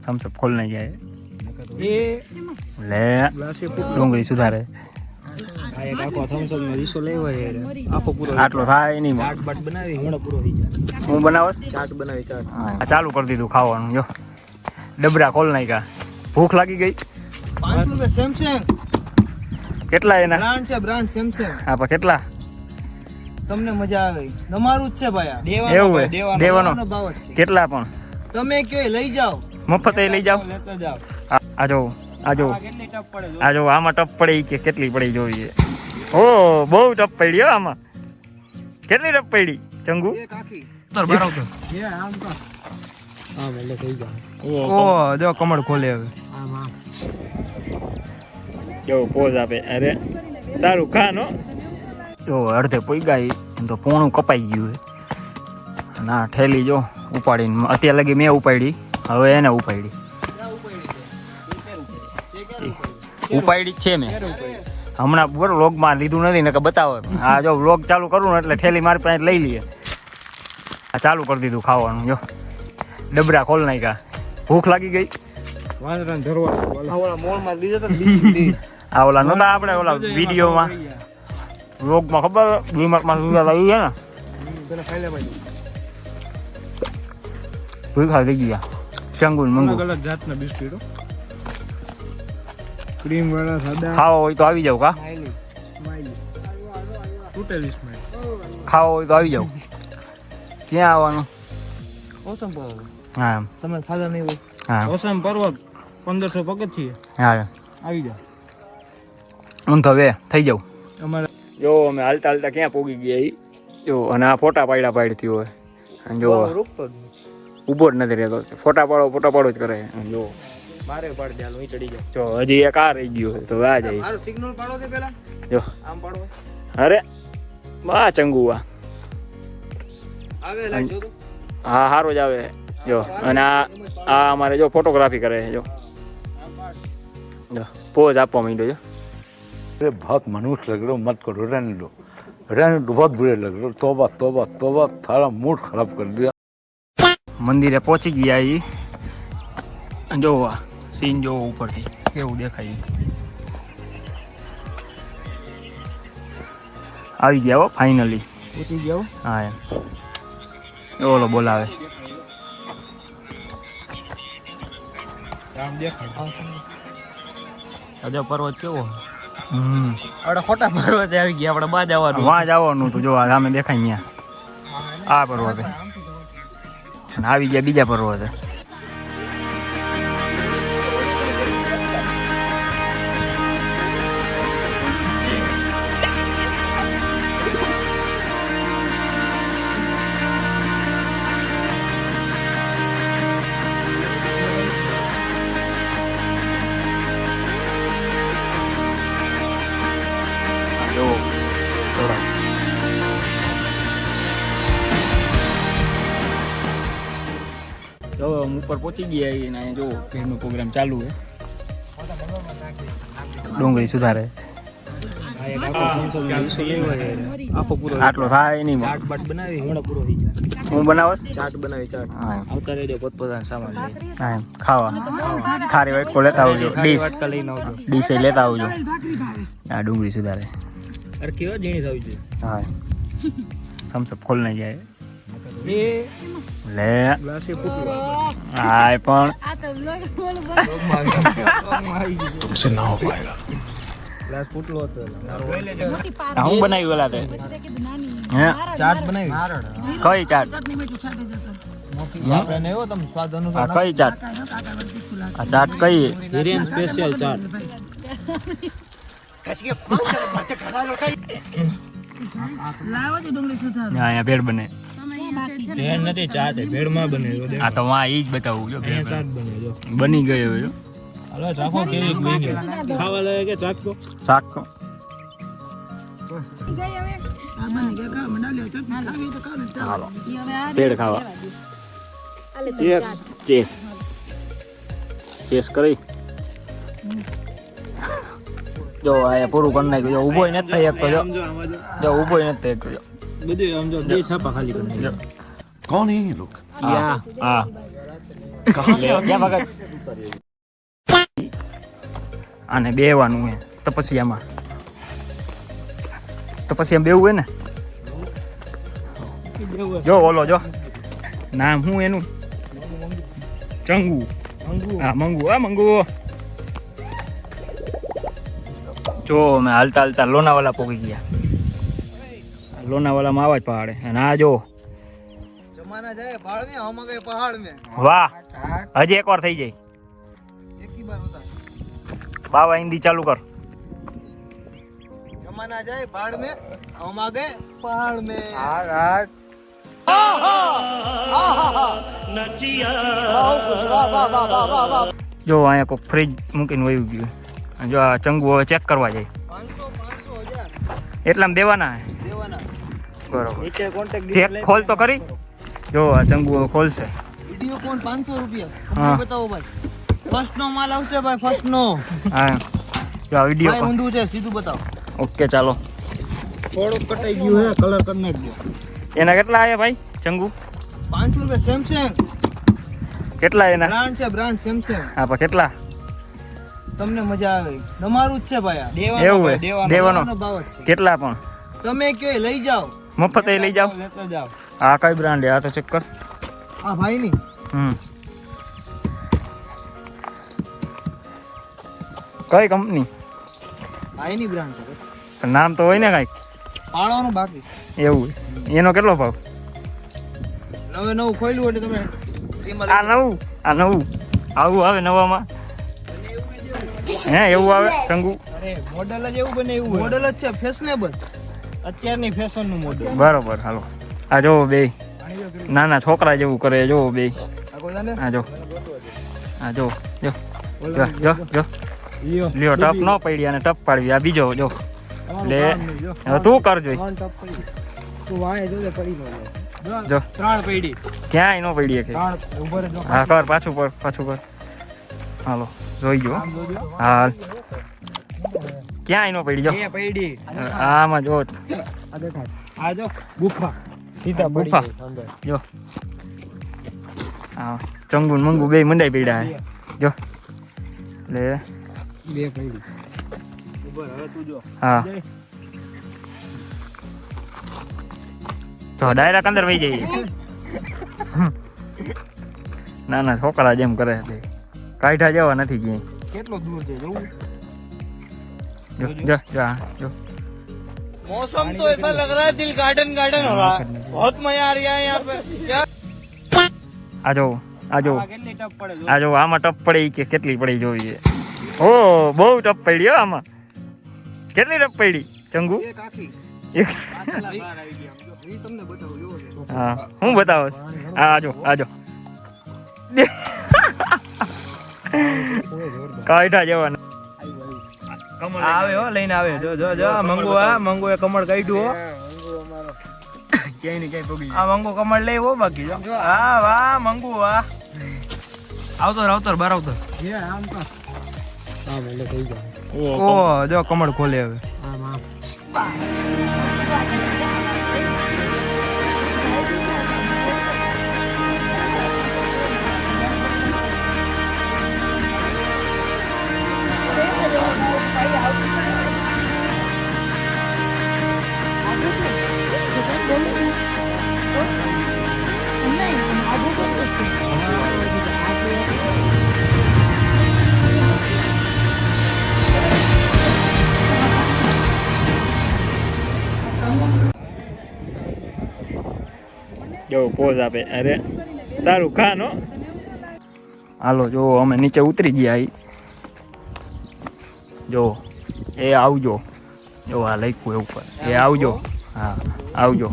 Thums up खोल नहीं जाए ये ले डूंगरी सुधारे આ એક આખો થમ્સ અપ નો રીસો લેવો છે આખો પૂરો આટલો થાય નહીં ચાટ બટ બનાવી હમણાં પૂરો થઈ જાય હું બનાવસ ચાટ બનાવી ચાટ હા ચાલુ કરી દીધું ખાવાનું જો ડબરા ખોલ નાખ્યા ભૂખ લાગી ગઈ 5 રૂપિયા સેમસંગ કેટલા એના બ્રાન્ડ છે બ્રાન્ડ સેમસંગ હા પણ કેટલા તમને મજા આવે તમારું જ છે ભાઈ એવું હે દેવાનો ભાવ જ છે કેટલા પણ તમે કે લઈ જાઓ મફત એ લઈ જાઓ લેતા જાઓ આ જો આ જો કેટલી ટપ પડે આ જો આમાં ટપ પડી કે કેટલી પડી જોઈએ ઓ બહુ ટપ પડી હો આમાં કેટલી ટપ પડી ચંગુ એક આખી તો બરાબર એ આમ તો હા મેલે થઈ જાય ઓ જો કમળ ખોલે હવે આમ આમ જો પોઝ આપે અરે સારું ખાનો જો અડધે પોઈ ગઈ તો પોણું કપાઈ ગયું છે ના ઠેલી જો ઉપાડીને અત્યારે લગી મેં ઉપાડી હવે એને ઉપાડી ઉપાડી જ છે મેં હમણાં બરોબર વ્લોગમાં લીધું નથી ને કે બતાવો આ જો વ્લોગ ચાલુ કરું ને એટલે ઠેલી મારી પાસે લઈ લઈએ આ ચાલુ કરી દીધું ખાવાનું જો ડબરા ખોલ નાખ્યા ભૂખ લાગી ગઈ વાંદરાને ધરવા ઓલા મોલમાં લીધા હતા બિસ્કિટ આ ઓલા નતા આપણે ઓલા વિડીયોમાં વ્લોગમાં ખબર ડીમાર્ટમાં સુવિધા આવી છે ને પેલા ખાઈ લે ભાઈ ભૂખા થઈ ગયા ચંગુન મંગુ અલગ અલગ જાતના બિસ્કિટો ક્રીમ વાળા સાદા ખાવા હોય તો આવી જાવ કા સ્માઈલી તૂટેલી સ્માઈલ ખાવા હોય તો આવી જાવ ક્યાં આવવાનું ઓસમ પર્વત હા તમે ખાધા નહીં હોય હા ઓસમ પર્વત 1500 પગથિયે હા આવી જાવ હું તો હવે થઈ જાઉં અમારે જો અમે હાલતા હાલતા ક્યાં પોગી ગયા ઈ જો અને આ ફોટા પાડ્યા હોય અને જો રૂકતો જ ઊભો જ નથી રહેતો ફોટા પાડો જ કરે અને જો મારે પાડ દે હાલ હું ચડી જાવ જો હજી એક આ રહી ગયો તો આ જાય મારું સિગ્નલ પાડો દે પેલા જો આમ પાડો અરે બા ચંગુ આ આવે લાઈટ જો તો હા સારું જ આવે જો અને આ અમારે જો ફોટોગ્રાફી કરે છે જો જો પોઝ આપવા માંડ્યો જો अरे बहुत मनुष्य लग रहे हो मत करो रहने दो बहुत बुरे लग रहे हो तौबा तौबा तौबा थारा मूड खराब कर दिया મંદિરે પહોંચી ગયા ઈ જો સીન જો ઉપરથી કેવું દેખાય આવી ગયા હો ફાઇનલી પૂછી ગયો હા એમ ઓલો બોલાવે રામ દેખાડ અજો પર્વત કેવો આપણે ખોટા પર્વતે આવી ગયા આપણે બા જવાનું વાં જવાનું હતું જો સામે દેખાય અહીંયા આ પર્વતે અને આવી ગયા બીજા પર્વતે જો થોડા જો હું ઉપર પહોંચી ગયા અને અહીંયા જો ભેળનો પ્રોગ્રામ ચાલુ છે ડુંગળી સુધારે આખો પૂરો આટલો થાય નહીં ચાટ બટ બનાવી હમણાં પૂરો થઈ જાય હું બનાવસ ચાટ બનાવી ચાટ હા આવતા રહેજો પોતપોતાના સામાન લઈ હા એમ ખાવા ખારી વાટકો લેતા આવજો ડીશ વાટકા લઈને આવજો ડીશ લેતા આવજો આ ડુંગળી સુધારે અરે કેવો જીણીસ આવી છે હા થમ્સ અપ ખોલ નહીં જાય એ લે ગ્લાસ એ ફૂટ્યો હાય પણ तुमसे ना हो पाएगा ગ્લાસ ફૂટલો હતો હું બનાવ્યું ઓલા તે હે ચાટ બનાવી કઈ ચાટ આપણે એવો તમે સ્વાદ આ અનુસાર કઈ ચાટ આ ચાટ કઈ હિરેન સ્પેશિયલ ચાટ અહીંયા ભેળ બને ભેળ નથી ચાટ છે ભેળમાં બને જો આ તો વાં ઈ જ બતાવું જો ભેળ ચાટ બને જો બની ગયો જો હાલો ચાખો કેવી બની ખાવા લાગે કે ચાખો શાક હાલો ભેળ ખાવા ચેસ ચેસ કરી જો આ પૂરું કરી નાખ્યું જો ઊભો નથી થઈ શકતો જો ઊભો નથી થઈ શકતો બધું આમ જો બે છાપા ખાલી કરી જો कौन है ये लोग હા હા कहाँ से आते જ્યાં વગર આને બેવાનું હે તપસ્યામાં તપસ્યામાં બેવું હે ને જો ઓલો જો નામ શું એનું ચંગુ હા મંગુ હા મંગુ જો મેં હાલતા હાલતા લોનાવાલા પહોંચી ગયા लोनावाला में आवाज पहाड़ है ना जो जमाना जाए पहाड़ में हम गए पहाड़ में वाह हजे एक और थी जाए एक ही बार होता है बाबा हिंदी चालू कर जमाना जाए पहाड़ में हम आ गए पहाड़ में जो अँ को फ्रीज मूकीने वही गયું जो आ चंगू હવે ચેક કરવા જાય 500 એટલામાં દેવાના હે देवाना બરોબર नीचे कांटेक्ट ચેક ખોલ તો ખરી જો આ ચંગુ હવે ખોલશે वीडियो कौन 500 रुपया हाँ। તમને बताओ भाई फर्स्ट नो माल આવશે ભાઈ फर्स्ट नो હા જો આ ભાઈ વિડિયો ઊંધું છે સીધું બતાવો ઓકે ચાલો થોડું કટાઈ ગયું હે કલર કરી નાખજો એના કેટલા આયા ભાઈ ચંગુ 500 રૂપિયા સેમસંગ કેટલા એના બ્રાન્ડ છે બ્રાન્ડ સેમસંગ હા પણ કેટલા તમને મજા આવે તમારું જ છે ભાઈ આ એવું હે? દેવાનો. ભાવ જ છે કેટલા પણ તમે કે લઈ જાઓ મફત એ લઈ જાઓ લેતા જાઓ આ કઈ બ્રાન્ડ હે આ તો ચેક કર આ ભાઈ ની કઈ કંપની ભાઈ ની બ્રાન્ડ છે નામ તો હોય ને કાંઈક પાળવાનું બાકી એવું હે. એનો કેટલો ભાવ નવે નવું ખોલ્યું એટલે તમે ફ્રીમાં આ નવું આવું આવે નવામાં હે એવું આવે ચંગુ અરે મોડલ જ એવું બને એવું મોડલ જ છે ફેશનેબલ અત્યારની ફેશન નું મોડલ બરોબર હાલો આ જો બે નાના છોકરા જેવું કરે જો બે આ કોઈ જાણે આ જો જો જો જો જો લ્યો ટપ ન પડી અને ટપ પાડવી આ બીજો જો લે હવે તું કરજો તું વાય જો પડી જો ત્રણ પડી ક્યાંય ન પડી કે ત્રણ ઉભો રહેજો હા કર પાછું કર હાલો જોઈ ગયો હાલ ક્યાંય ન પડી જો એ પડી આમાં જો આ દેખાય આ જો ગુફા સીધા ગુફા. પડી અંદર જો હા ચંગુ ને મંગુ બે મંડાઈ પડ્યા હે જો લે બે પડી ઉભો હવે તું જો હા તો ડાયરેક્ટ અંદર વહી જઈએ નાના છોકરા જેમ કરે છે કાઢા જેવા નથી ક્યાંય કેટલો દૂર છે જવું જો જો જો આ, જો मौसम तो ऐसा लग रहा है दिल गार्डन गार्डन हो रहा है बहुत मजा आ रहा है यहाँ पे क्या આ જો કેટલી ટપ પડે જો આ જો આમાં ટપ પડી કે કેટલી પડી જોઈએ ઓ બહુ ટપ પડી હો આમાં કેટલી ટપ પડી ચંગુ એક આખી એક પાછલા બહાર આવી ગયા આમ જો. ઈ તમને બતાવું જો હા હું બતાવો આજો કાઢા જેવા આવે હો લઈને આવે જો જો જો મંગુ એ કમળ કાઢ્યું હો ક્યાંય ને ક્યાંય પગી આ મંગુ કમળ લઈ હો બાકી જો હા વાહ મંગુ વાહ આવતર બાર આવતર ઓ જો કમળ ખોલે હવે જો પોઝ આપે અરે સારું ખાન હો હાલો જો અમે નીચે ઉતરી ગયા ઈ જો એ આવજો જો આ લખ્યું એ ઉપર એ આવજો હા આવજો